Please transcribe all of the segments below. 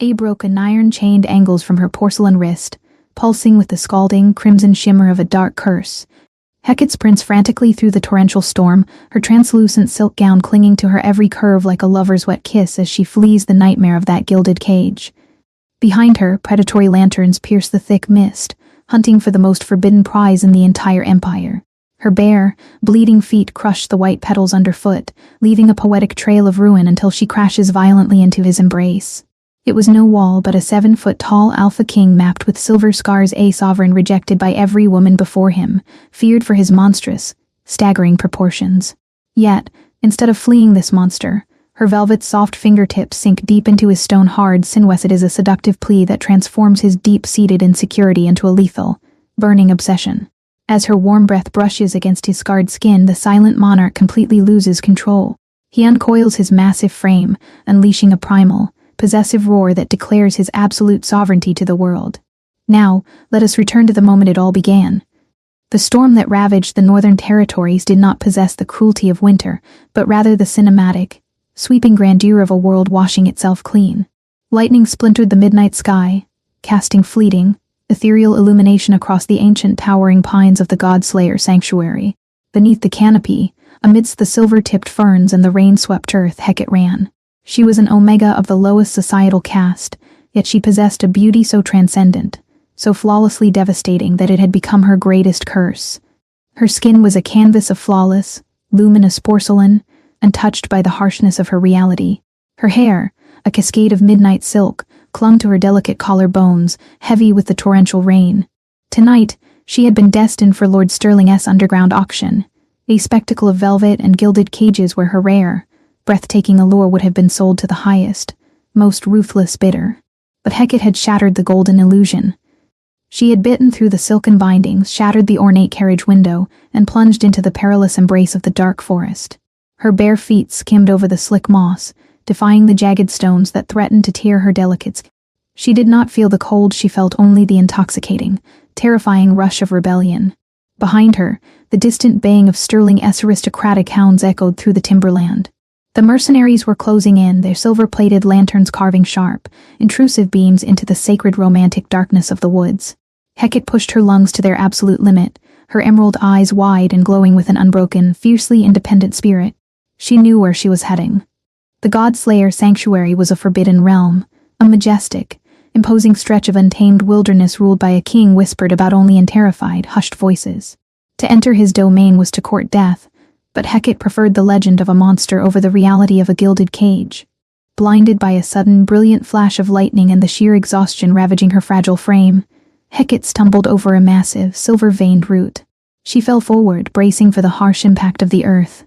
A broke an iron-chained angles from her porcelain wrist, pulsing with the scalding, crimson shimmer of a dark curse. Hecate sprints frantically through the torrential storm, her translucent silk gown clinging to her every curve like a lover's wet kiss as she flees the nightmare of that gilded cage. Behind her, predatory lanterns pierce the thick mist, hunting for the most forbidden prize in the entire empire. Her bare, bleeding feet crush the white petals underfoot, leaving a poetic trail of ruin until she crashes violently into his embrace. It was no wall but a 7-foot-tall alpha king mapped with silver scars, a sovereign rejected by every woman before him, feared for his monstrous, staggering proportions. Yet, instead of fleeing this monster, her velvet soft fingertips sink deep into his stone-hard sinews. It is a seductive plea that transforms his deep-seated insecurity into a lethal, burning obsession. As her warm breath brushes against his scarred skin, the silent monarch completely loses control. He uncoils his massive frame, unleashing a primal, possessive roar that declares his absolute sovereignty to the world. Now, let us return to the moment it all began. The storm that ravaged the northern territories did not possess the cruelty of winter, but rather the cinematic, sweeping grandeur of a world washing itself clean. Lightning splintered the midnight sky, casting fleeting, ethereal illumination across the ancient towering pines of the God-Slayer sanctuary. Beneath the canopy, amidst the silver-tipped ferns and the rain-swept earth, Hecate ran. She was an omega of the lowest societal caste, yet she possessed a beauty so transcendent, so flawlessly devastating that it had become her greatest curse. Her skin was a canvas of flawless, luminous porcelain, untouched by the harshness of her reality. Her hair, a cascade of midnight silk, clung to her delicate collarbones, heavy with the torrential rain. Tonight, she had been destined for Lord Sterling's underground auction, a spectacle of velvet and gilded cages where her rare, breathtaking allure would have been sold to the highest, most ruthless bidder. But Hecate had shattered the golden illusion. She had bitten through the silken bindings, shattered the ornate carriage window, and plunged into the perilous embrace of the dark forest. Her bare feet skimmed over the slick moss, defying the jagged stones that threatened to tear her delicate skin. She did not feel the cold, she felt only the intoxicating, terrifying rush of rebellion. Behind her, the distant baying of Sterling's aristocratic hounds echoed through the timberland. The mercenaries were closing in, their silver-plated lanterns carving sharp, intrusive beams into the sacred romantic darkness of the woods. Hecate pushed her lungs to their absolute limit, her emerald eyes wide and glowing with an unbroken, fiercely independent spirit. She knew where she was heading. The God-Slayer sanctuary was a forbidden realm, a majestic, imposing stretch of untamed wilderness ruled by a king whispered about only in terrified, hushed voices. To enter his domain was to court death, but Hecate preferred the legend of a monster over the reality of a gilded cage. Blinded by a sudden, brilliant flash of lightning and the sheer exhaustion ravaging her fragile frame, Hecate stumbled over a massive, silver-veined root. She fell forward, bracing for the harsh impact of the earth.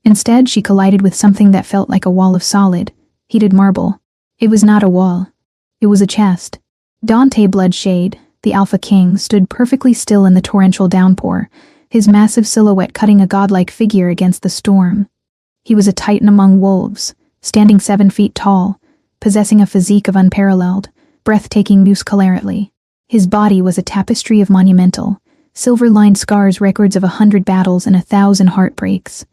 Instead, she collided with something that felt like a wall of solid, heated marble. It was not a wall. It was a chest. Dante Bloodshade, the Alpha King, stood perfectly still in the torrential downpour, his massive silhouette cutting a godlike figure against the storm. He was a titan among wolves, standing 7 feet tall, possessing a physique of unparalleled, breathtaking muscularity. His body was a tapestry of monumental, silver-lined scars, records of 100 battles and 1,000 heartbreaks.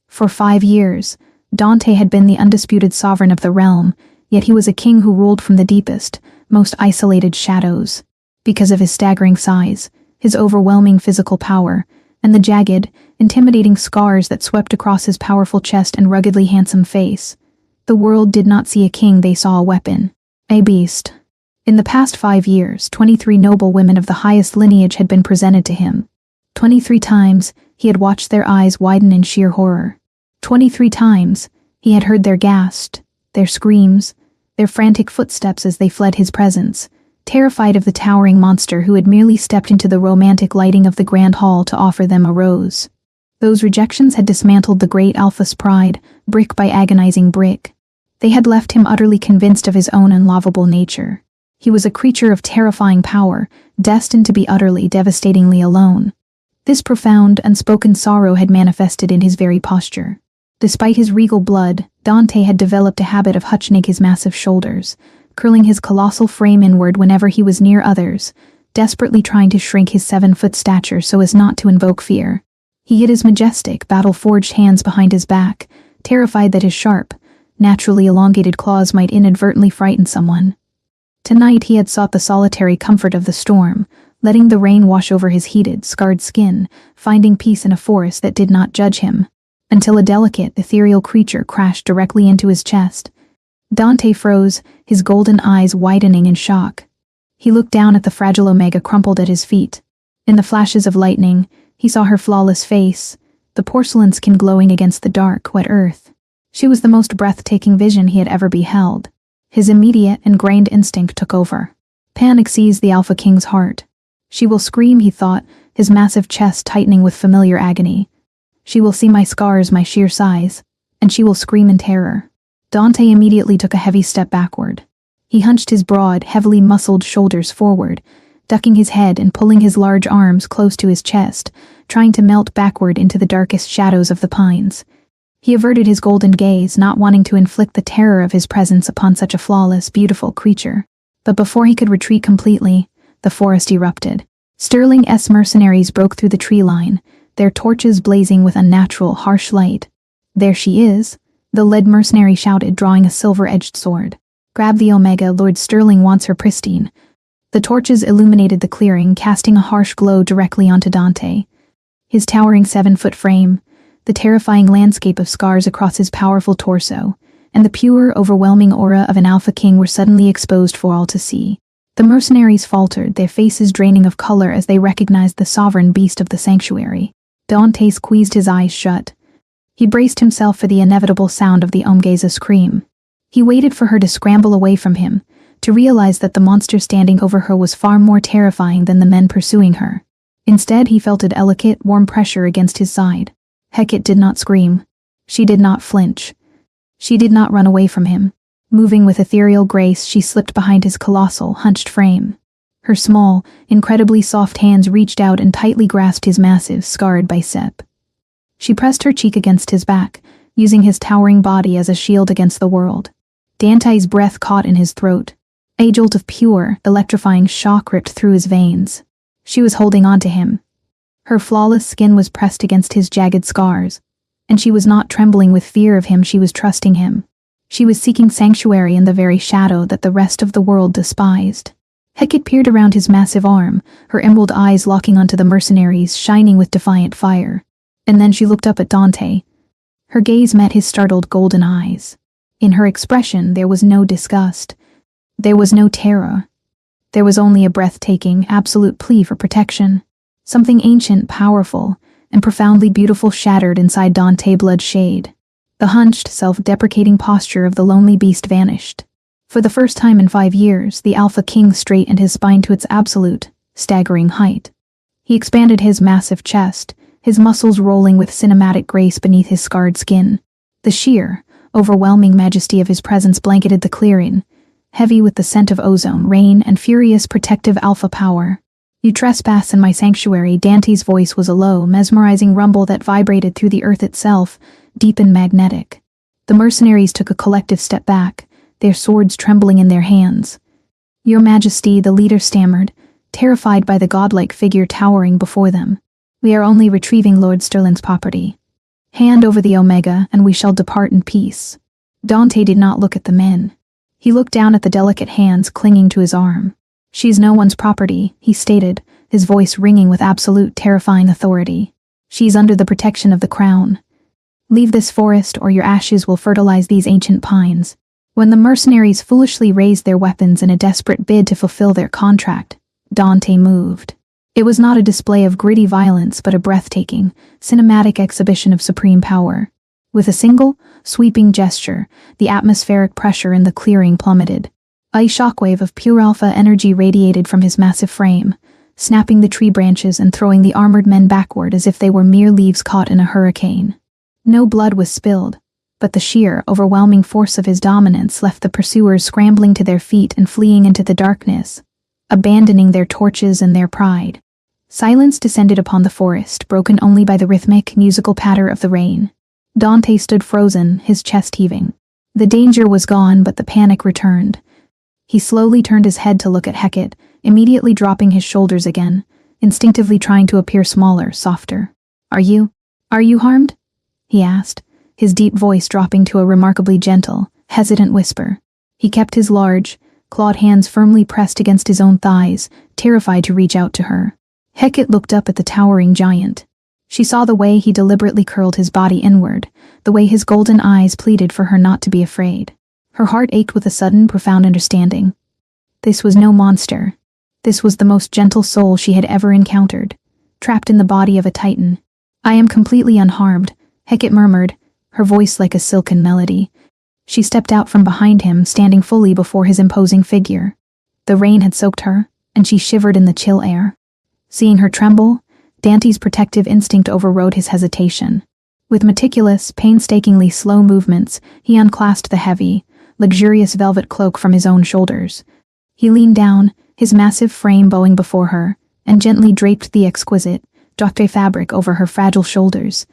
For 5 years, Dante had been the undisputed sovereign of the realm, yet he was a king who ruled from the deepest, most isolated shadows. Because of his staggering size, his overwhelming physical power, and the jagged, intimidating scars that swept across his powerful chest and ruggedly handsome face, the world did not see a king, they saw a weapon, a beast. In the past 5 years, 23 noble women of the highest lineage had been presented to him. 23 times, he had watched their eyes widen in sheer horror. 23 times, he had heard their gasps, their screams, their frantic footsteps as they fled his presence, terrified of the towering monster who had merely stepped into the romantic lighting of the grand hall to offer them a rose. Those rejections had dismantled the great Alpha's pride, brick by agonizing brick. They had left him utterly convinced of his own unlovable nature. He was a creature of terrifying power, destined to be utterly, devastatingly alone. This profound, unspoken sorrow had manifested in his very posture. Despite his regal blood, Dante had developed a habit of hunching his massive shoulders, curling his colossal frame inward whenever he was near others, desperately trying to shrink his 7-foot stature so as not to invoke fear. He hid his majestic, battle-forged hands behind his back, terrified that his sharp, Naturally elongated claws might inadvertently frighten someone. Tonight he had sought the solitary comfort of the storm, letting the rain wash over his heated, scarred skin, finding peace in a forest that did not judge him, until a delicate, ethereal creature crashed directly into his chest. Dante froze, his golden eyes widening in shock. He looked down at the fragile Omega crumpled at his feet. In the flashes of lightning, he saw her flawless face, the porcelain skin glowing against the dark, wet earth. She was the most breathtaking vision he had ever beheld. His immediate, ingrained instinct took over. Panic seized the Alpha King's heart. She will scream, he thought, his massive chest tightening with familiar agony. She will see my scars, my sheer size, and she will scream in terror. Dante immediately took a heavy step backward. He hunched his broad, heavily muscled shoulders forward, ducking his head and pulling his large arms close to his chest, trying to melt backward into the darkest shadows of the pines. He averted his golden gaze, not wanting to inflict the terror of his presence upon such a flawless, beautiful creature. But before he could retreat completely, the forest erupted. Sterling-S mercenaries broke through the tree line, their torches blazing with unnatural, harsh light. "There she is," the lead mercenary shouted, drawing a silver-edged sword. "Grab the Omega, Lord Sterling wants her pristine." The torches illuminated the clearing, casting a harsh glow directly onto Dante. His towering 7-foot frame, the terrifying landscape of scars across his powerful torso, and the pure, overwhelming aura of an Alpha King were suddenly exposed for all to see. The mercenaries faltered, their faces draining of color as they recognized the sovereign beast of the sanctuary. Dante squeezed his eyes shut. He braced himself for the inevitable sound of the Omega's scream. He waited for her to scramble away from him, to realize that the monster standing over her was far more terrifying than the men pursuing her. Instead, he felt a delicate, warm pressure against his side. Hecate did not scream. She did not flinch. She did not run away from him. Moving with ethereal grace, she slipped behind his colossal, hunched frame. Her small, incredibly soft hands reached out and tightly grasped his massive, scarred bicep. She pressed her cheek against his back, using his towering body as a shield against the world. Dante's breath caught in his throat. A jolt of pure, electrifying shock ripped through his veins. She was holding on to him. Her flawless skin was pressed against his jagged scars, and she was not trembling with fear of him, she was trusting him. She was seeking sanctuary in the very shadow that the rest of the world despised. Hecate peered around his massive arm, her emerald eyes locking onto the mercenaries, shining with defiant fire. And then she looked up at Dante. Her gaze met his startled golden eyes. In her expression, there was no disgust. There was no terror. There was only a breathtaking, absolute plea for protection. Something ancient, powerful, and profoundly beautiful shattered inside Dante Blood's shade. The hunched, self-deprecating posture of the lonely beast vanished. For the first time in 5 years, the Alpha King straightened his spine to its absolute, staggering height. He expanded his massive chest, his muscles rolling with cinematic grace beneath his scarred skin. The sheer, overwhelming majesty of his presence blanketed the clearing, heavy with the scent of ozone, rain, and furious protective alpha power. "You trespass in my sanctuary." Dante's voice was a low, mesmerizing rumble that vibrated through the earth itself, deep and magnetic. The mercenaries took a collective step back, their swords trembling in their hands. "Your Majesty," the leader stammered, terrified by the godlike figure towering before them. "We are only retrieving Lord Sterling's property. Hand over the Omega, and we shall depart in peace." Dante did not look at the men. He looked down at the delicate hands clinging to his arm. "She's no one's property," he stated, his voice ringing with absolute, terrifying authority. "She's under the protection of the crown. Leave this forest, or your ashes will fertilize these ancient pines." When the mercenaries foolishly raised their weapons in a desperate bid to fulfill their contract, Dante moved. It was not a display of gritty violence, but a breathtaking, cinematic exhibition of supreme power. With a single, sweeping gesture, the atmospheric pressure in the clearing plummeted. A shockwave of pure alpha energy radiated from his massive frame, snapping the tree branches and throwing the armored men backward as if they were mere leaves caught in a hurricane. No blood was spilled, but the sheer, overwhelming force of his dominance left the pursuers scrambling to their feet and fleeing into the darkness, abandoning their torches and their pride. Silence descended upon the forest, broken only by the rhythmic, musical patter of the rain. Dante stood frozen, his chest heaving. The danger was gone, but the panic returned. He slowly turned his head to look at Hecate, immediately dropping his shoulders again, instinctively trying to appear smaller, softer. Are you harmed?" he asked, his deep voice dropping to a remarkably gentle, hesitant whisper. He kept his large, clawed hands firmly pressed against his own thighs, terrified to reach out to her. Hecate looked up at the towering giant. She saw the way he deliberately curled his body inward, the way his golden eyes pleaded for her not to be afraid. Her heart ached with a sudden, profound understanding. This was no monster. This was the most gentle soul she had ever encountered, trapped in the body of a titan. "I am completely unharmed," Hecate murmured, her voice like a silken melody. She stepped out from behind him, standing fully before his imposing figure. The rain had soaked her, and she shivered in the chill air. Seeing her tremble, Dante's protective instinct overrode his hesitation. With meticulous, painstakingly slow movements, he unclasped the heavy, luxurious velvet cloak from his own shoulders. He leaned down, his massive frame bowing before her, and gently draped the exquisite, drapé fabric over her fragile shoulders.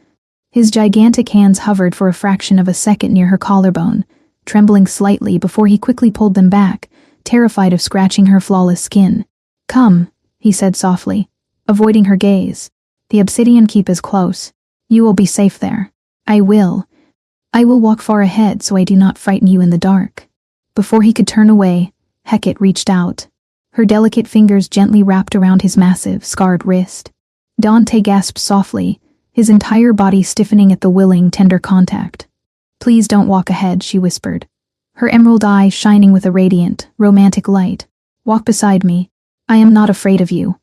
His gigantic hands hovered for a fraction of a second near her collarbone, trembling slightly before he quickly pulled them back, terrified of scratching her flawless skin. "Come," he said softly, avoiding her gaze. "The obsidian keep is close. You will be safe there." I will walk far ahead so I do not frighten you in the dark." Before he could turn away, Hecate reached out. Her delicate fingers gently wrapped around his massive, scarred wrist. Dante gasped softly, his entire body stiffening at the willing, tender contact. "Please don't walk ahead," she whispered, her emerald eyes shining with a radiant, romantic light. "Walk beside me. I am not afraid of you."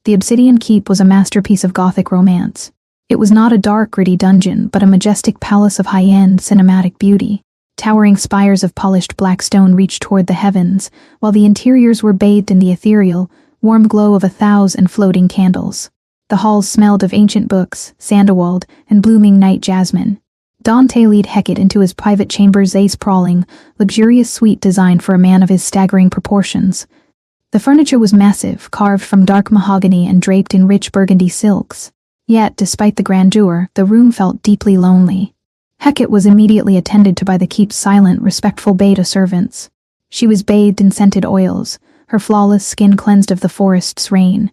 The Obsidian Keep was a masterpiece of Gothic romance. It was not a dark, gritty dungeon, but a majestic palace of high-end, cinematic beauty. Towering spires of polished black stone reached toward the heavens, while the interiors were bathed in the ethereal, warm glow of 1,000 floating candles. The halls smelled of ancient books, sandalwood, and blooming night jasmine. Dante led Hecate into his private chambers, a sprawling, luxurious suite designed for a man of his staggering proportions. The furniture was massive, carved from dark mahogany and draped in rich burgundy silks. Yet, despite the grandeur, the room felt deeply lonely. Hecate was immediately attended to by the keep's silent, respectful beta servants. She was bathed in scented oils, her flawless skin cleansed of the forest's rain,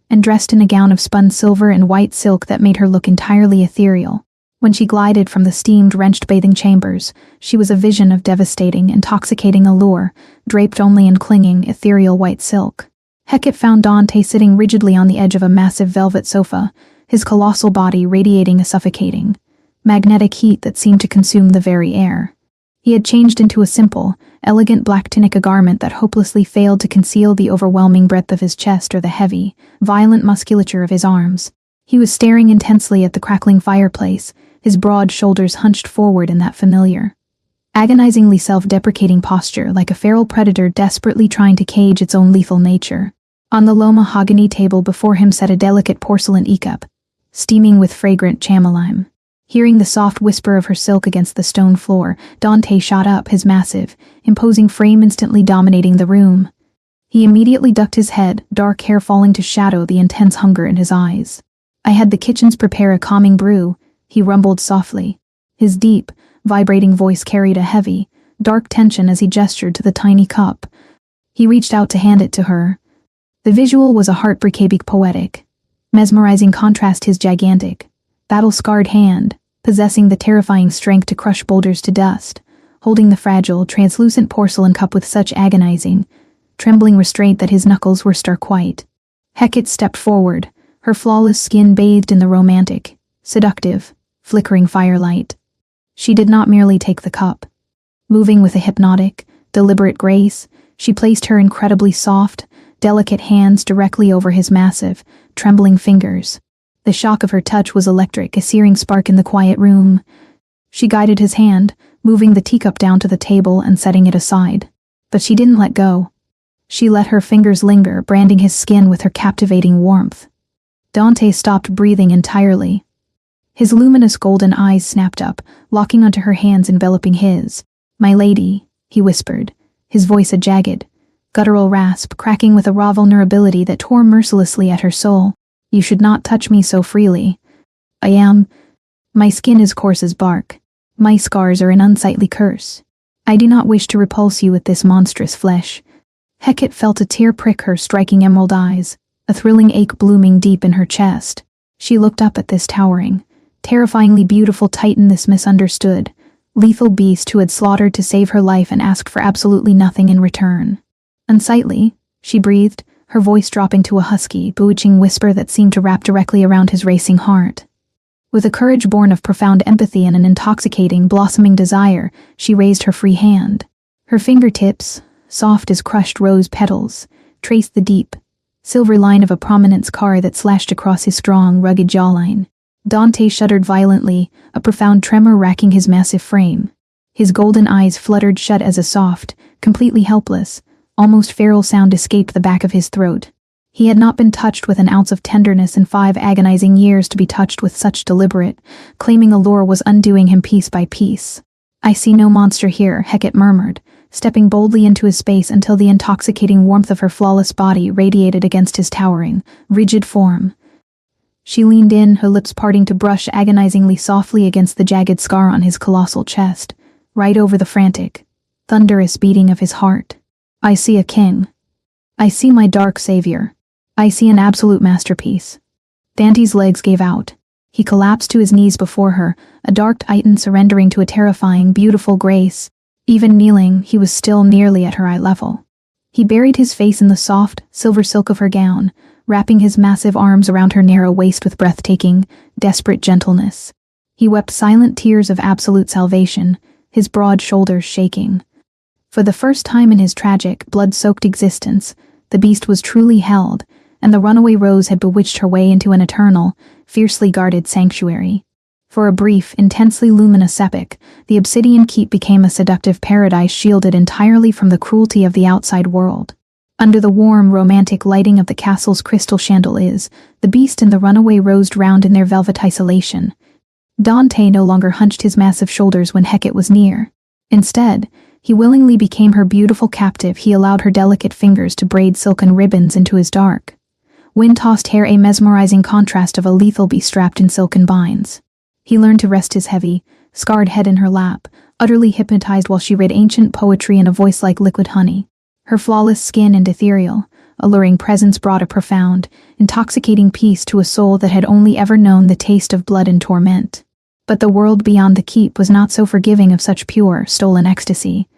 and dressed in a gown of spun silver and white silk that made her look entirely ethereal. When she glided from the steam-drenched bathing chambers, she was a vision of devastating, intoxicating allure, draped only in clinging, ethereal white silk. Hecate found Dante sitting rigidly on the edge of a massive velvet sofa, his colossal body radiating a suffocating, magnetic heat that seemed to consume the very air. He had changed into a simple, elegant black tunic, a garment that hopelessly failed to conceal the overwhelming breadth of his chest or the heavy, violent musculature of his arms. He was staring intensely at the crackling fireplace, his broad shoulders hunched forward in that familiar, agonizingly self-deprecating posture, like a feral predator desperately trying to cage its own lethal nature. On the low mahogany table before him sat a delicate porcelain teacup, steaming with fragrant chamomile. Hearing the soft whisper of her silk against the stone floor, Dante shot up, his massive, imposing frame instantly dominating the room. He immediately ducked his head, dark hair falling to shadow the intense hunger in his eyes. "I had the kitchens prepare a calming brew," he rumbled softly. His deep, vibrating voice carried a heavy, dark tension as he gestured to the tiny cup. He reached out to hand it to her. The visual was a heartbreakingly poetic, mesmerizing contrast, his gigantic, battle-scarred hand, possessing the terrifying strength to crush boulders to dust, holding the fragile, translucent porcelain cup with such agonizing, trembling restraint that his knuckles were stark white. Hecate stepped forward, her flawless skin bathed in the romantic, seductive, flickering firelight. She did not merely take the cup. Moving with a hypnotic, deliberate grace, she placed her incredibly soft, delicate hands directly over his massive, trembling fingers. The shock of her touch was electric, a searing spark in the quiet room. She guided his hand, moving the teacup down to the table and setting it aside. But she didn't let go. She let her fingers linger, branding his skin with her captivating warmth. Dante stopped breathing entirely. His luminous golden eyes snapped up, locking onto her hands enveloping his. "My lady," he whispered, his voice a jagged, guttural rasp, cracking with a raw vulnerability that tore mercilessly at her soul. "You should not touch me so freely. My skin is coarse as bark. My scars are an unsightly curse. I do not wish to repulse you with this monstrous flesh." Hecate felt a tear prick her striking emerald eyes, a thrilling ache blooming deep in her chest. She looked up at this towering, Terrifyingly beautiful titan, this misunderstood, lethal beast who had slaughtered to save her life and asked for absolutely nothing in return. Unsightly, she breathed, her voice dropping to a husky, bewitching whisper that seemed to wrap directly around his racing heart. With a courage born of profound empathy and an intoxicating, blossoming desire, she raised her free hand. Her fingertips, soft as crushed rose petals, traced the deep, silver line of a prominent scar that slashed across his strong, rugged jawline. Dante shuddered violently, a profound tremor racking his massive frame. His golden eyes fluttered shut as a soft, completely helpless, almost feral sound escaped the back of his throat. He had not been touched with an ounce of tenderness in 5 agonizing years to be touched with such deliberate, claiming allure was undoing him piece by piece. "I see no monster here," Hecate murmured, stepping boldly into his space until the intoxicating warmth of her flawless body radiated against his towering, rigid form. She leaned in, her lips parting to brush agonizingly softly against the jagged scar on his colossal chest, right over the frantic, thunderous beating of his heart. "I see a king. I see my dark savior. I see an absolute masterpiece." Dante's legs gave out. He collapsed to his knees before her, a dark titan surrendering to a terrifying, beautiful grace. Even kneeling, he was still nearly at her eye level. He buried his face in the soft, silver silk of her gown, wrapping his massive arms around her narrow waist with breathtaking, desperate gentleness. He wept silent tears of absolute salvation, his broad shoulders shaking. For the first time in his tragic, blood-soaked existence, the beast was truly held, and the runaway rose had bewitched her way into an eternal, fiercely guarded sanctuary. For a brief, intensely luminous epoch, the obsidian keep became a seductive paradise shielded entirely from the cruelty of the outside world. Under the warm, romantic lighting of the castle's crystal chandeliers, the beast and the runaway rosed round in their velvet isolation. Dante no longer hunched his massive shoulders when Hecate was near. Instead, he willingly became her beautiful captive. He allowed her delicate fingers to braid silken ribbons into his dark, wind-tossed hair, a mesmerizing contrast of a lethal beast strapped in silken binds. He learned to rest his heavy, scarred head in her lap, utterly hypnotized while she read ancient poetry in a voice like liquid honey. Her flawless skin and ethereal, alluring presence brought a profound, intoxicating peace to a soul that had only ever known the taste of blood and torment. But the world beyond the keep was not so forgiving of such pure, stolen ecstasy.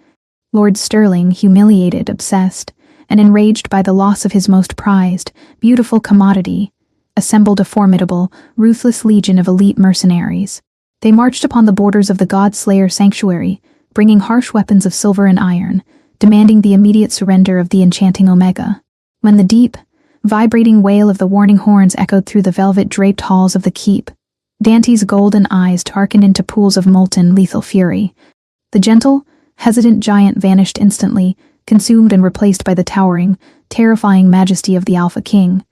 Lord Sterling, humiliated, obsessed, and enraged by the loss of his most prized, beautiful commodity, assembled a formidable, ruthless legion of elite mercenaries. They marched upon the borders of the God-Slayer sanctuary, bringing harsh weapons of silver and iron, demanding the immediate surrender of the enchanting Omega. When the deep, vibrating wail of the warning horns echoed through the velvet-draped halls of the keep, Dante's golden eyes darkened into pools of molten, lethal fury. The gentle, hesitant giant vanished instantly, consumed and replaced by the towering, terrifying majesty of the Alpha King.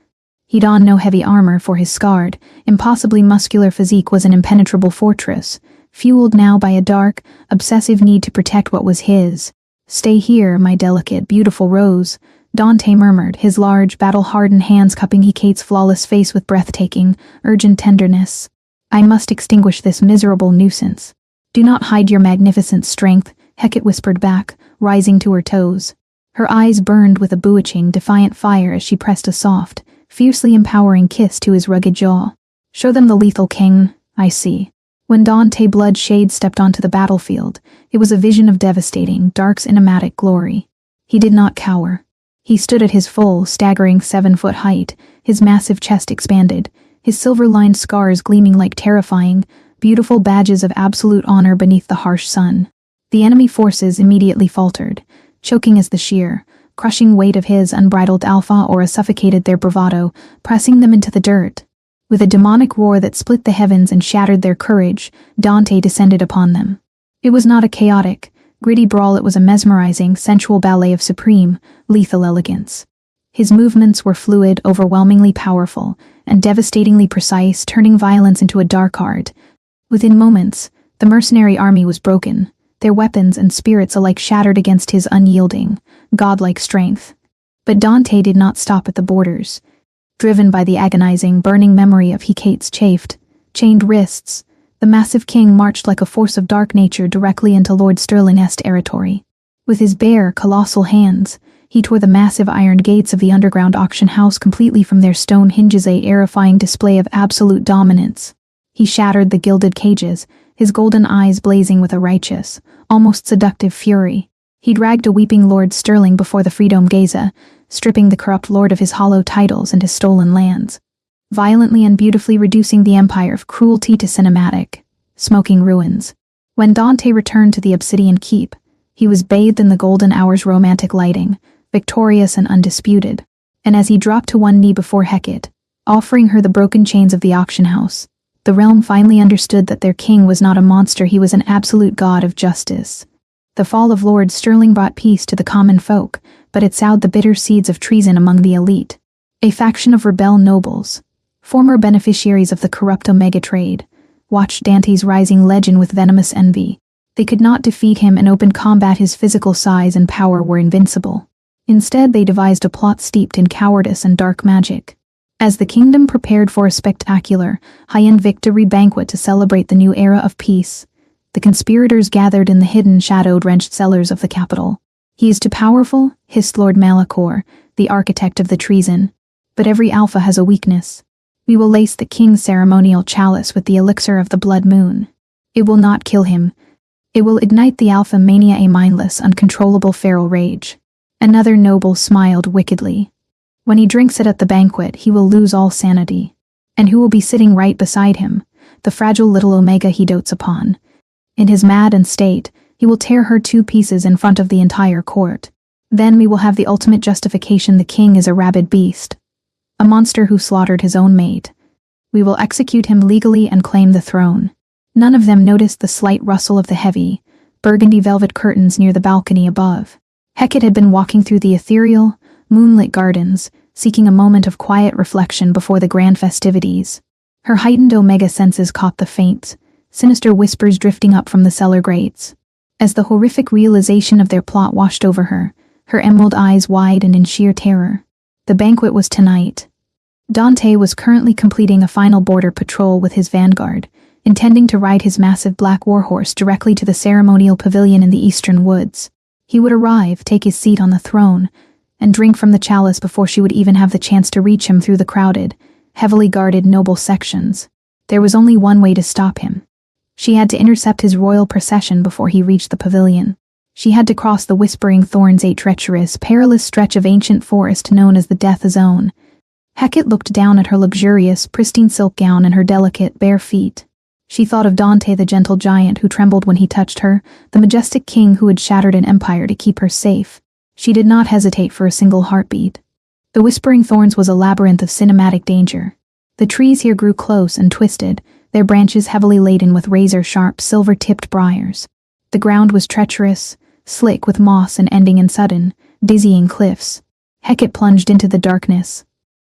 He donned no heavy armor, for his scarred, impossibly muscular physique was an impenetrable fortress, fueled now by a dark, obsessive need to protect what was his. "Stay here, my delicate, beautiful rose," Dante murmured, his large, battle-hardened hands cupping Hecate's flawless face with breathtaking, urgent tenderness. "I must extinguish this miserable nuisance." "Do not hide your magnificent strength," Hecate whispered back, rising to her toes. Her eyes burned with a bewitching, defiant fire as she pressed a soft, fiercely empowering kiss to his rugged jaw. "Show them the lethal king, I see." When Dante Bloodshade stepped onto the battlefield, it was a vision of devastating, dark cinematic glory. He did not cower. He stood at his full, staggering 7-foot height, his massive chest expanded, his silver-lined scars gleaming like terrifying, beautiful badges of absolute honor beneath the harsh sun. The enemy forces immediately faltered, choking as the sheer, crushing weight of his unbridled alpha aura suffocated their bravado, pressing them into the dirt. With a demonic roar that split the heavens and shattered their courage, Dante descended upon them. It was not a chaotic, gritty brawl, it was a mesmerizing, sensual ballet of supreme, lethal elegance. His movements were fluid, overwhelmingly powerful, and devastatingly precise, turning violence into a dark art. Within moments, the mercenary army was broken, their weapons and spirits alike shattered against his unyielding, godlike strength. But Dante did not stop at the borders. Driven by the agonizing, burning memory of Hecate's chafed, chained wrists, the massive king marched like a force of dark nature directly into Lord Sterling's territory. With his bare, colossal hands, he tore the massive iron gates of the underground auction house completely from their stone hinges, a terrifying display of absolute dominance. He shattered the gilded cages, his golden eyes blazing with a righteous, almost seductive fury. He dragged a weeping Lord Sterling before the Freedom Gaza, stripping the corrupt lord of his hollow titles and his stolen lands, violently and beautifully reducing the empire of cruelty to cinematic, smoking ruins. When Dante returned to the Obsidian Keep, he was bathed in the golden hour's romantic lighting, victorious and undisputed. And as he dropped to one knee before Hecate, offering her the broken chains of the auction house, the realm finally understood that their king was not a monster, he was an absolute god of justice. The fall of Lord Sterling brought peace to the common folk, but it sowed the bitter seeds of treason among the elite. A faction of rebel nobles, former beneficiaries of the corrupt Omega trade, watched Dante's rising legend with venomous envy. They could not defeat him in open combat. His physical size and power were invincible. Instead, they devised a plot steeped in cowardice and dark magic. As the kingdom prepared for a spectacular, high-end victory banquet to celebrate the new era of peace, the conspirators gathered in the hidden, shadow-drenched cellars of the capital. "He is too powerful," hissed Lord Malachor, the architect of the treason. "But every alpha has a weakness. We will lace the king's ceremonial chalice with the elixir of the blood moon. It will not kill him. It will ignite the alpha mania, a mindless, uncontrollable feral rage." Another noble smiled wickedly. "When he drinks it at the banquet, he will lose all sanity. And who will be sitting right beside him? The fragile little Omega he dotes upon. In his maddened state, he will tear her to pieces in front of the entire court. Then we will have the ultimate justification: the king is a rabid beast, a monster who slaughtered his own mate. We will execute him legally and claim the throne." None of them noticed the slight rustle of the heavy, burgundy velvet curtains near the balcony above. Hecate had been walking through the ethereal, moonlit gardens, seeking a moment of quiet reflection before the grand festivities. Her heightened Omega senses caught the faint, sinister whispers drifting up from the cellar grates. As the horrific realization of their plot washed over her, her emerald eyes widened in sheer terror. The banquet was tonight. Dante was currently completing a final border patrol with his vanguard, intending to ride his massive black warhorse directly to the ceremonial pavilion in the eastern woods. He would arrive, take his seat on the throne, and drink from the chalice before she would even have the chance to reach him through the crowded, heavily guarded noble sections. There was only one way to stop him. She had to intercept his royal procession before he reached the pavilion. She had to cross the Whispering Thorns, a treacherous, perilous stretch of ancient forest known as the Death Zone. Hecate looked down at her luxurious, pristine silk gown and her delicate, bare feet. She thought of Dante, the gentle giant who trembled when he touched her, the majestic king who had shattered an empire to keep her safe. She did not hesitate for a single heartbeat. The Whispering Thorns was a labyrinth of cinematic danger. The trees here grew close and twisted, their branches heavily laden with razor-sharp, silver-tipped briars. The ground was treacherous, slick with moss and ending in sudden, dizzying cliffs. Hecate plunged into the darkness.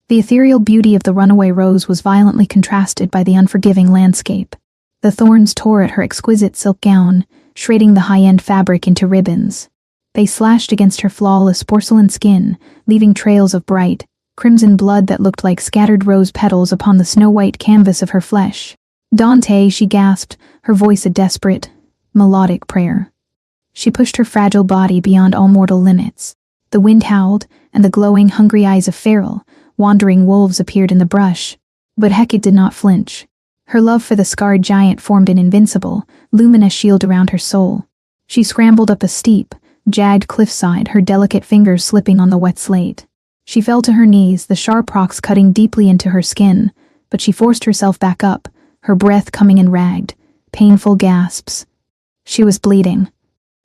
The ethereal beauty of the runaway rose was violently contrasted by the unforgiving landscape. The thorns tore at her exquisite silk gown, shredding the high-end fabric into ribbons. They slashed against her flawless porcelain skin, leaving trails of bright, crimson blood that looked like scattered rose petals upon the snow-white canvas of her flesh. "Dante," she gasped, her voice a desperate, melodic prayer. She pushed her fragile body beyond all mortal limits. The wind howled, and the glowing, hungry eyes of feral, wandering wolves appeared in the brush. But Hecate did not flinch. Her love for the scarred giant formed an invincible, luminous shield around her soul. She scrambled up a steep, jagged cliffside, her delicate fingers slipping on the wet slate. She fell to her knees, the sharp rocks cutting deeply into her skin, but she forced herself back up, her breath coming in ragged, painful gasps. She was bleeding.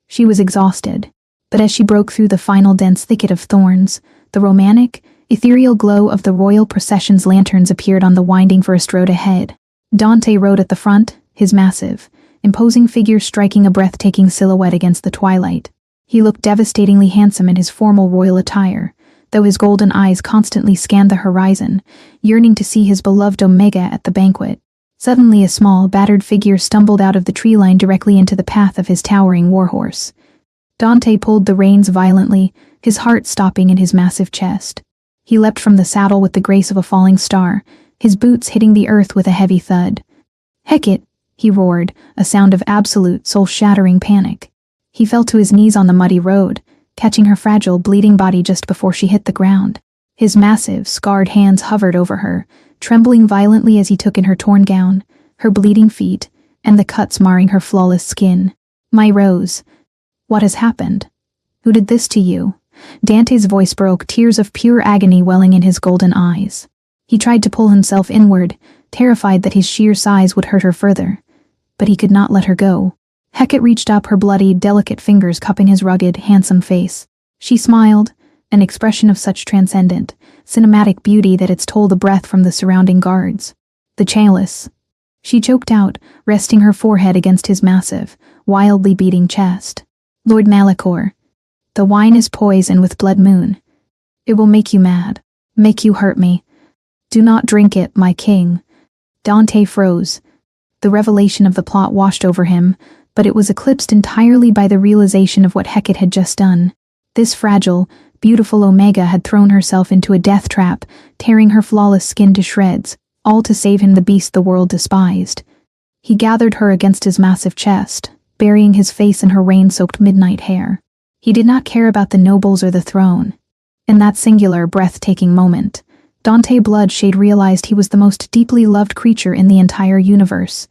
She was exhausted. But as she broke through the final dense thicket of thorns, the romantic, ethereal glow of the royal procession's lanterns appeared on the winding forest road ahead. Dante rode at the front, his massive, imposing figure striking a breathtaking silhouette against the twilight. He looked devastatingly handsome in his formal royal attire, though his golden eyes constantly scanned the horizon, yearning to see his beloved Omega at the banquet. Suddenly a small, battered figure stumbled out of the tree line directly into the path of his towering warhorse. Dante pulled the reins violently, his heart stopping in his massive chest. He leapt from the saddle with the grace of a falling star, his boots hitting the earth with a heavy thud. "Hecate," he roared, a sound of absolute, soul-shattering panic. He fell to his knees on the muddy road, catching her fragile, bleeding body just before she hit the ground. His massive, scarred hands hovered over her, trembling violently as he took in her torn gown, her bleeding feet, and the cuts marring her flawless skin. "My Rose, what has happened? Who did this to you?" Dante's voice broke, tears of pure agony welling in his golden eyes. He tried to pull himself inward, terrified that his sheer size would hurt her further. But he could not let her go. Hecate reached up, her bloody, delicate fingers cupping his rugged, handsome face. She smiled, an expression of such transcendent, cinematic beauty that it stole the breath from the surrounding guards. "The chalice," she choked out, resting her forehead against his massive, wildly beating chest. "Lord Malachor, the wine is poison with blood moon. It will make you mad, make you hurt me. Do not drink it, my king." Dante froze. The revelation of the plot washed over him, but it was eclipsed entirely by the realization of what Hecate had just done. This fragile, beautiful Omega had thrown herself into a death trap, tearing her flawless skin to shreds, all to save him the beast the world despised. He gathered her against his massive chest, burying his face in her rain-soaked midnight hair. He did not care about the nobles or the throne. In that singular, breathtaking moment, Dante Bloodshade realized he was the most deeply loved creature in the entire universe.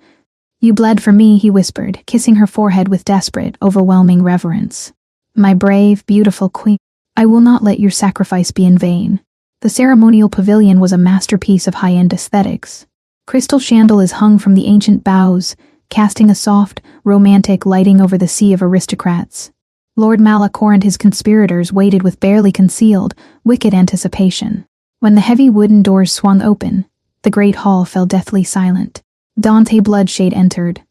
"You bled for me," he whispered, kissing her forehead with desperate, overwhelming reverence. "My brave, beautiful queen, I will not let your sacrifice be in vain." The ceremonial pavilion was a masterpiece of high-end aesthetics. Crystal chandeliers hung from the ancient boughs, casting a soft, romantic lighting over the sea of aristocrats. Lord Malachor and his conspirators waited with barely concealed, wicked anticipation. When the heavy wooden doors swung open, the great hall fell deathly silent. Dante Bloodshade entered.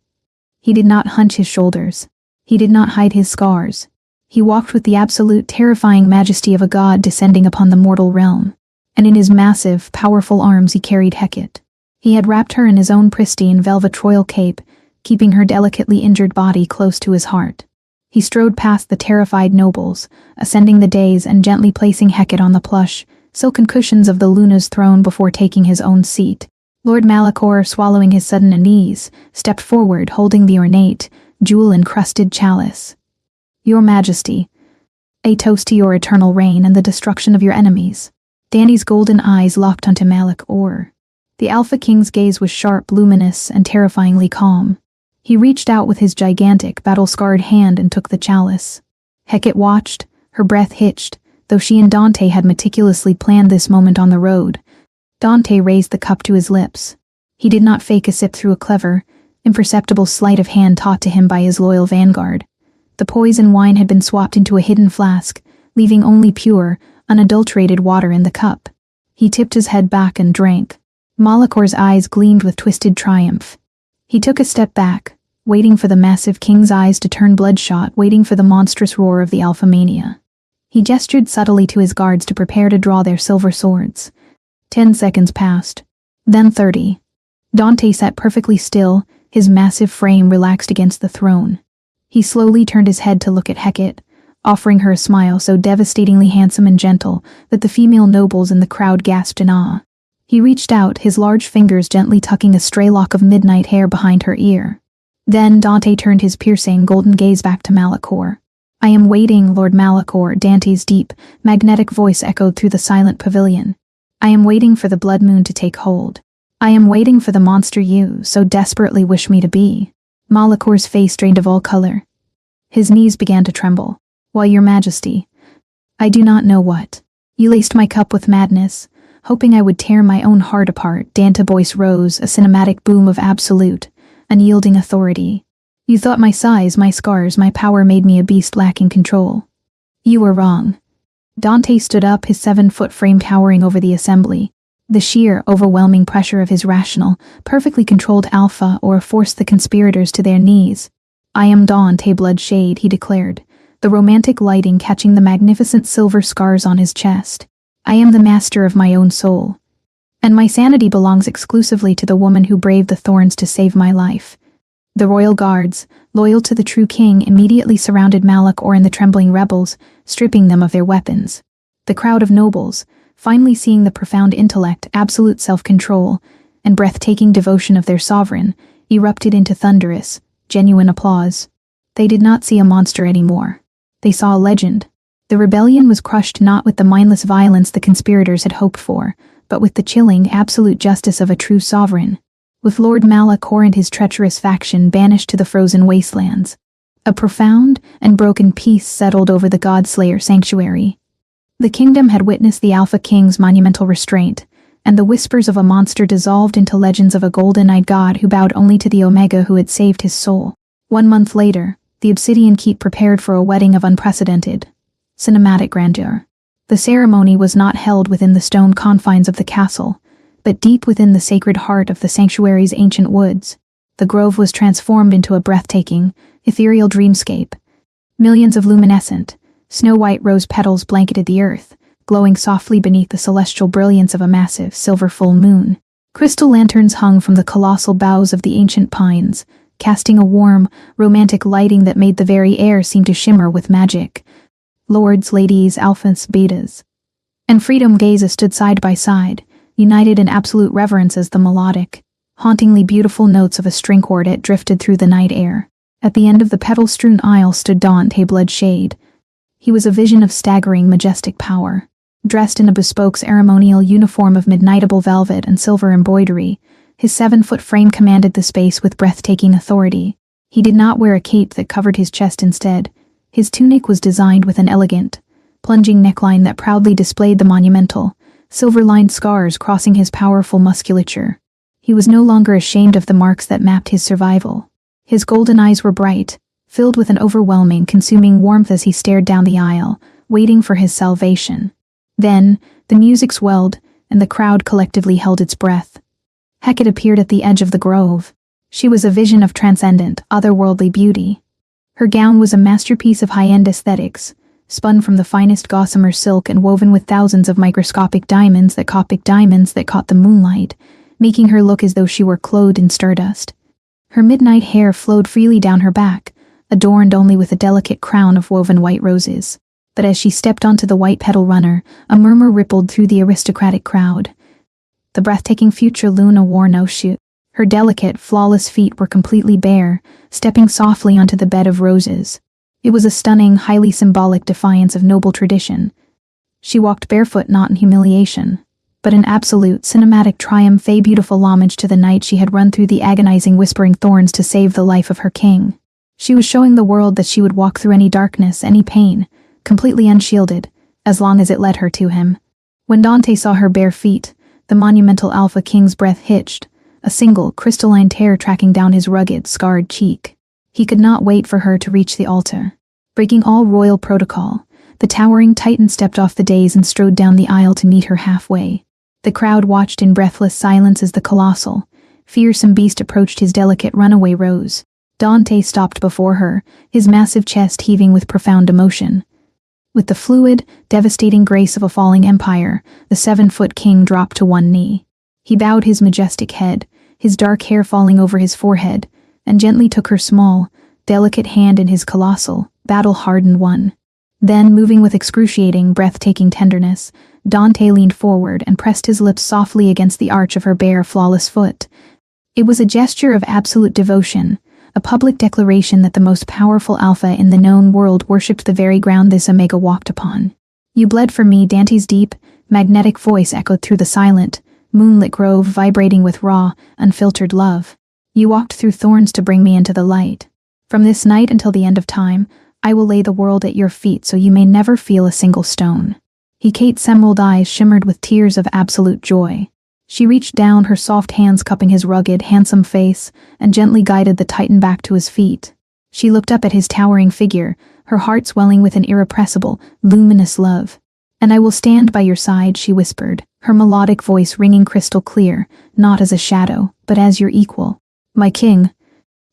He did not hunch his shoulders. He did not hide his scars. He walked with the absolute, terrifying majesty of a god descending upon the mortal realm. And in his massive, powerful arms he carried Hecate. He had wrapped her in his own pristine velvet royal cape, keeping her delicately injured body close to his heart. He strode past the terrified nobles, ascending the dais and gently placing Hecate on the plush, silken cushions of the Luna's throne before taking his own seat. Lord Malachor, swallowing his sudden unease, stepped forward, holding the ornate, jewel-encrusted chalice. "Your Majesty, a toast to your eternal reign and the destruction of your enemies." Danny's golden eyes locked onto Malachor. The Alpha King's gaze was sharp, luminous, and terrifyingly calm. He reached out with his gigantic, battle-scarred hand and took the chalice. Hecate watched, her breath hitched, though she and Dante had meticulously planned this moment on the road. Dante raised the cup to his lips. He did not fake a sip through a clever, imperceptible sleight of hand taught to him by his loyal vanguard. The poison wine had been swapped into a hidden flask, leaving only pure, unadulterated water in the cup. He tipped his head back and drank. Malachor's eyes gleamed with twisted triumph. He took a step back, waiting for the massive king's eyes to turn bloodshot, waiting for the monstrous roar of the Alpha Mania. He gestured subtly to his guards to prepare to draw their silver swords. 10 seconds passed. Then 30. Dante sat perfectly still, his massive frame relaxed against the throne. He slowly turned his head to look at Hecate, offering her a smile so devastatingly handsome and gentle that the female nobles in the crowd gasped in awe. He reached out, his large fingers gently tucking a stray lock of midnight hair behind her ear. Then Dante turned his piercing, golden gaze back to Malachor. "I am waiting, Lord Malachor," Dante's deep, magnetic voice echoed through the silent pavilion. "I am waiting for the blood moon to take hold. I am waiting for the monster you so desperately wish me to be." Malachor's face drained of all color. His knees began to tremble. "Why, your Majesty, I do not know what. You laced my cup with madness, hoping I would tear my own heart apart." Dante's voice rose, a cinematic boom of absolute, unyielding authority. "You thought my size, my scars, my power made me a beast lacking control. You were wrong." Dante stood up, his 7-foot frame towering over the assembly. The sheer, overwhelming pressure of his rational, perfectly controlled alpha aura forced the conspirators to their knees. "I am Dante Bloodshade," he declared, the romantic lighting catching the magnificent silver scars on his chest. "I am the master of my own soul. And my sanity belongs exclusively to the woman who braved the thorns to save my life." The royal guards, loyal to the true king, immediately surrounded Malachor and the trembling rebels, stripping them of their weapons. The crowd of nobles, finally seeing the profound intellect, absolute self-control, and breathtaking devotion of their sovereign, erupted into thunderous, genuine applause. They did not see a monster anymore. They saw a legend. The rebellion was crushed not with the mindless violence the conspirators had hoped for, but with the chilling, absolute justice of a true sovereign. with Lord Malachor and his treacherous faction banished to the frozen wastelands. A profound and broken peace settled over the God-Slayer sanctuary. The kingdom had witnessed the Alpha King's monumental restraint, and the whispers of a monster dissolved into legends of a golden-eyed god who bowed only to the Omega who had saved his soul. 1 month later, the Obsidian Keep prepared for a wedding of unprecedented cinematic grandeur. The ceremony was not held within the stone confines of the castle, but deep within the sacred heart of the sanctuary's ancient woods. The grove was transformed into a breathtaking, ethereal dreamscape. Millions of luminescent, snow-white rose petals blanketed the earth, glowing softly beneath the celestial brilliance of a massive silver full moon. Crystal lanterns hung from the colossal boughs of the ancient pines, casting a warm, romantic lighting that made the very air seem to shimmer with magic. Lords, ladies, alphas, betas, and freedom gazes stood side by side, united in absolute reverence as the melodic, hauntingly beautiful notes of a string quartet drifted through the night air. At the end of the petal-strewn aisle stood Dante Bloodshade. He was a vision of staggering, majestic power. Dressed in a bespoke ceremonial uniform of midnightable velvet and silver embroidery, his 7-foot frame commanded the space with breathtaking authority. He did not wear a cape that covered his chest instead. His tunic was designed with an elegant, plunging neckline that proudly displayed the monumental, silver-lined scars crossing his powerful musculature. He was no longer ashamed of the marks that mapped his survival. His golden eyes were bright, filled with an overwhelming, consuming warmth as he stared down the aisle, waiting for his salvation. Then, the music swelled, and the crowd collectively held its breath. Hecate appeared at the edge of the grove. She was a vision of transcendent, otherworldly beauty. Her gown was a masterpiece of high-end aesthetics, spun from the finest gossamer silk and woven with thousands of microscopic diamonds that caught the moonlight, making her look as though she were clothed in stardust. Her midnight hair flowed freely down her back, adorned only with a delicate crown of woven white roses. But as she stepped onto the white petal runner, a murmur rippled through the aristocratic crowd. The breathtaking future Luna wore no shoe. Her delicate, flawless feet were completely bare, stepping softly onto the bed of roses. It was a stunning, highly symbolic defiance of noble tradition. She walked barefoot not in humiliation, but in absolute, cinematic triumph, a beautiful homage to the night she had run through the agonizing whispering thorns to save the life of her king. She was showing the world that she would walk through any darkness, any pain, completely unshielded, as long as it led her to him. When Dante saw her bare feet, the monumental Alpha King's breath hitched, a single, crystalline tear tracking down his rugged, scarred cheek. He could not wait for her to reach the altar. Breaking all royal protocol, the towering titan stepped off the dais and strode down the aisle to meet her halfway. The crowd watched in breathless silence as the colossal, fearsome beast approached his delicate runaway rose. Dante stopped before her, his massive chest heaving with profound emotion. With the fluid, devastating grace of a falling empire, the 7-foot king dropped to one knee. He bowed his majestic head, his dark hair falling over his forehead, and gently took her small, delicate hand in his colossal, battle-hardened one. Then, moving with excruciating, breathtaking tenderness, Dante leaned forward and pressed his lips softly against the arch of her bare, flawless foot. It was a gesture of absolute devotion, a public declaration that the most powerful alpha in the known world worshipped the very ground this Omega walked upon. "You bled for me," Dante's deep, magnetic voice echoed through the silent, moonlit grove, vibrating with raw, unfiltered love. "You walked through thorns to bring me into the light. From this night until the end of time, I will lay the world at your feet so you may never feel a single stone." Hecate's emerald eyes shimmered with tears of absolute joy. She reached down, her soft hands cupping his rugged, handsome face, and gently guided the titan back to his feet. She looked up at his towering figure, her heart swelling with an irrepressible, luminous love. "And I will stand by your side," she whispered, her melodic voice ringing crystal clear, "not as a shadow, but as your equal. My king,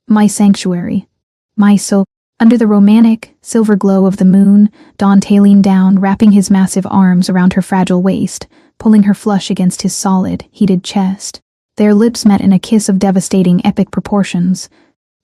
my sanctuary, my soul." Under the romantic, silver glow of the moon, Dante leaned down, wrapping his massive arms around her fragile waist, pulling her flush against his solid, heated chest. Their lips met in a kiss of devastating, epic proportions.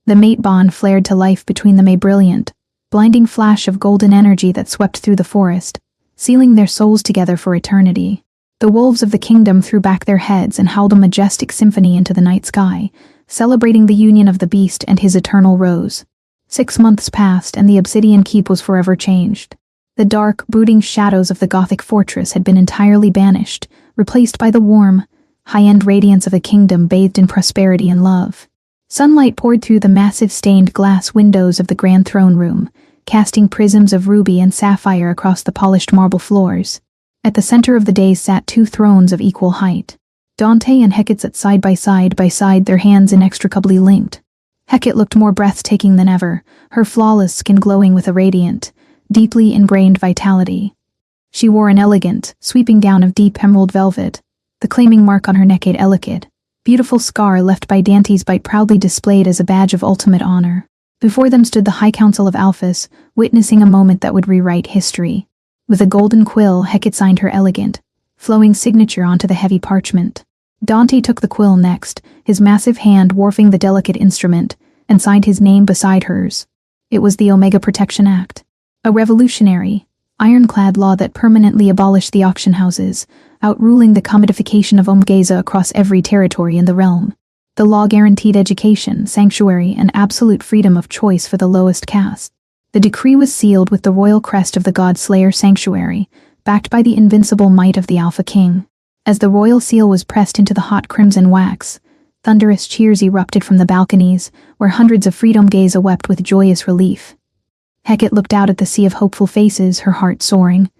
The mate bond flared to life between them, a brilliant, blinding flash of golden energy that swept through the forest, sealing their souls together for eternity. The wolves of the kingdom threw back their heads and howled a majestic symphony into the night sky, celebrating the union of the beast and his eternal rose. 6 months passed, and the Obsidian Keep was forever changed. The dark, brooding shadows of the Gothic fortress had been entirely banished, replaced by the warm, high-end radiance of a kingdom bathed in prosperity and love. Sunlight poured through the massive stained glass windows of the grand throne room, casting prisms of ruby and sapphire across the polished marble floors. At the center of the dais sat 2 thrones of equal height. Dante and Hecate sat side by side, their hands inextricably linked. Hecate looked more breathtaking than ever, her flawless skin glowing with a radiant, deeply ingrained vitality. She wore an elegant, sweeping gown of deep emerald velvet, the claiming mark on her neck a delicate, beautiful scar left by Dante's bite proudly displayed as a badge of ultimate honor. Before them stood the High Council of Alphas, witnessing a moment that would rewrite history. With a golden quill, Hecate signed her elegant, flowing signature onto the heavy parchment. Dante took the quill next, his massive hand warping the delicate instrument, and signed his name beside hers. It was the Omega Protection Act, a revolutionary, ironclad law that permanently abolished the auction houses, outruling the commodification of Omgeza across every territory in the realm. The law guaranteed education, sanctuary, and absolute freedom of choice for the lowest caste. The decree was sealed with the royal crest of the God-Slayer sanctuary, backed by the invincible might of the Alpha King. As the royal seal was pressed into the hot crimson wax, thunderous cheers erupted from the balconies, where hundreds of Freedom Gaza wept with joyous relief. Hecate looked out at the sea of hopeful faces, her heart soaring.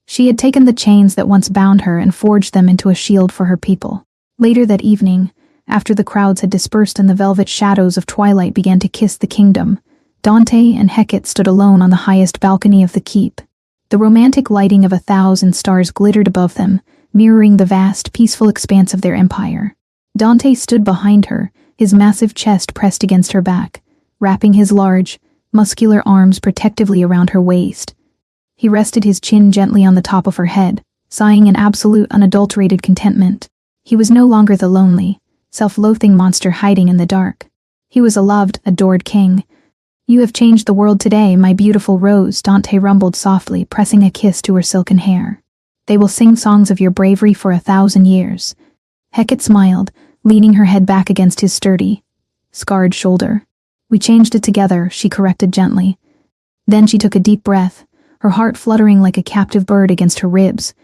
She had taken the chains that once bound her and forged them into a shield for her people. Later that evening, after the crowds had dispersed and the velvet shadows of twilight began to kiss the kingdom, Dante and Hecate stood alone on the highest balcony of the keep. The romantic lighting of 1,000 stars glittered above them, mirroring the vast, peaceful expanse of their empire. Dante stood behind her, his massive chest pressed against her back, wrapping his large, muscular arms protectively around her waist. He rested his chin gently on the top of her head, sighing in absolute, unadulterated contentment. He was no longer the lonely, self-loathing monster hiding in the dark. He was a loved, adored king. "You have changed the world today, my beautiful rose," Dante rumbled softly, pressing a kiss to her silken hair. "They will sing songs of your bravery for 1,000 years." Hecate smiled, leaning her head back against his sturdy, scarred shoulder. "We changed it together," she corrected gently. Then she took a deep breath, her heart fluttering like a captive bird against her ribs.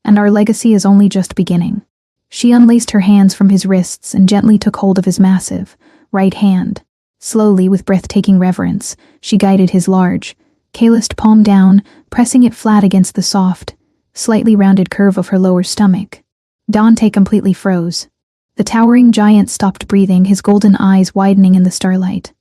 "And our legacy is only just beginning." She unlaced her hands from his wrists and gently took hold of his massive, right hand. Slowly, with breathtaking reverence, she guided his large, calloused palm down, pressing it flat against the soft, slightly rounded curve of her lower stomach. Dante completely froze. The towering giant stopped breathing, his golden eyes widening in the starlight.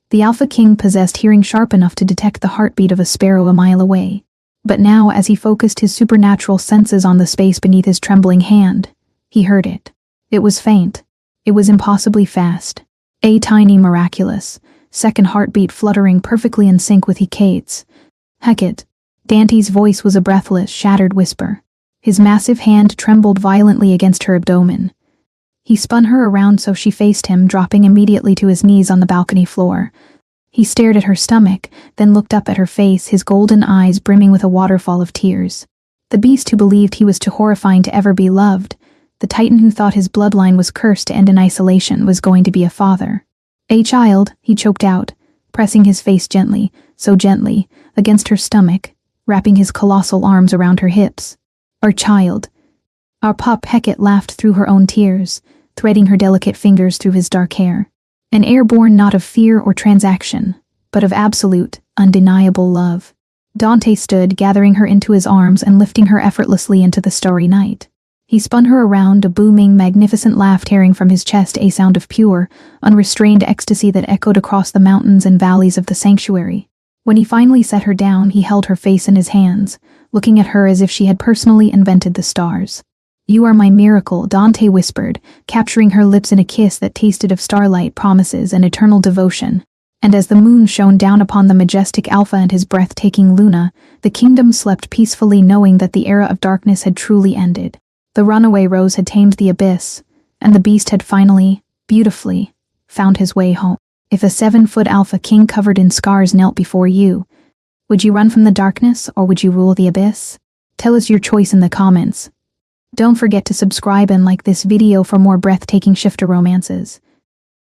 The Alpha King possessed hearing sharp enough to detect the heartbeat of a sparrow a mile away. But now, as he focused his supernatural senses on the space beneath his trembling hand, he heard it. It was faint. It was impossibly fast. A tiny, miraculous, second heartbeat fluttering perfectly in sync with Hecate's. "Hecate." Dante's voice was a breathless, shattered whisper. His massive hand trembled violently against her abdomen. He spun her around so she faced him, dropping immediately to his knees on the balcony floor. He stared at her stomach, then looked up at her face, his golden eyes brimming with a waterfall of tears. The beast who believed he was too horrifying to ever be loved, the titan who thought his bloodline was cursed to end in isolation, was going to be a father. "A child," he choked out, pressing his face gently, so gently, against her stomach, wrapping his colossal arms around her hips. "Our child. Our pup." Hecate laughed through her own tears, threading her delicate fingers through his dark hair. An air born not of fear or transaction, but of absolute, undeniable love. Dante stood, gathering her into his arms and lifting her effortlessly into the starry night. He spun her around, a booming, magnificent laugh tearing from his chest, a sound of pure, unrestrained ecstasy that echoed across the mountains and valleys of the sanctuary. When he finally set her down, he held her face in his hands, looking at her as if she had personally invented the stars. "You are my miracle," Dante whispered, capturing her lips in a kiss that tasted of starlight, promises, and eternal devotion. And as the moon shone down upon the majestic Alpha and his breathtaking Luna, the kingdom slept peacefully, knowing that the era of darkness had truly ended. The runaway rose had tamed the abyss, and the beast had finally, beautifully, found his way home. If a 7-foot Alpha King covered in scars knelt before you, would you run from the darkness, or would you rule the abyss? Tell us your choice in the comments. Don't forget to subscribe and like this video for more breathtaking shifter romances.